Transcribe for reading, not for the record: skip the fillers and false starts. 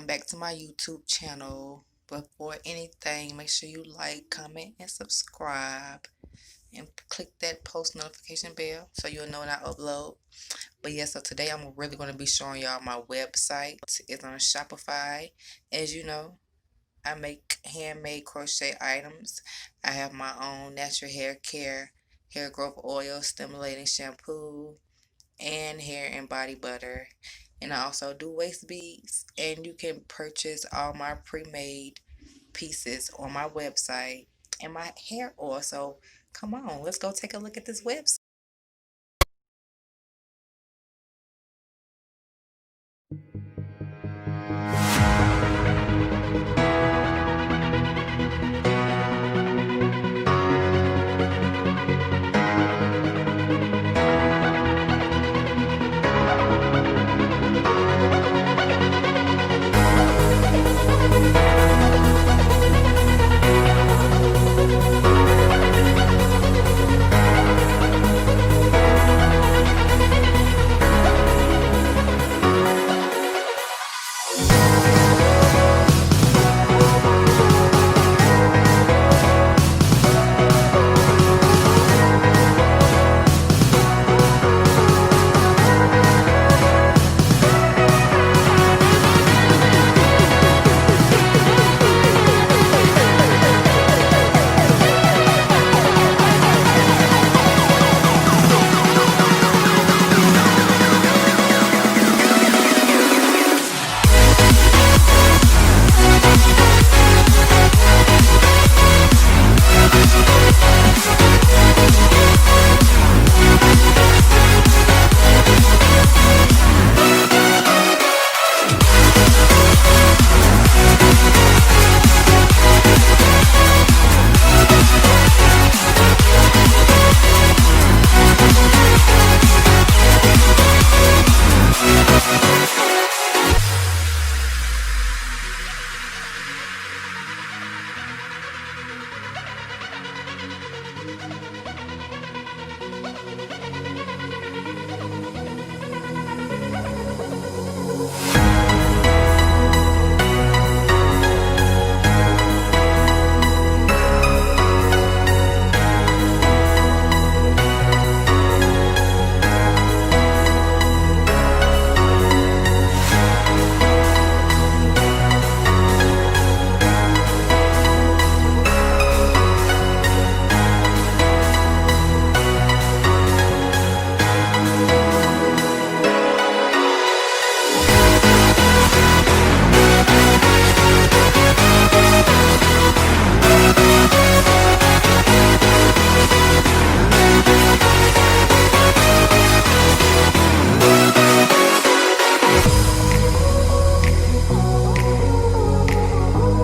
welcome back to my YouTube channel. Before anything, make sure you like, comment, and subscribe, and click that post notification bell so you'll know when I upload. But yeah, so today I'm really going to be showing y'all my website. It's on Shopify. As you know, I make handmade crochet items. I have my own natural hair care, hair growth oil, stimulating shampoo, and hair and body butter. And I also do waist beads, and you can purchase all my pre-made pieces on my website, and my hair oil. So come on, let's go take a look at this website.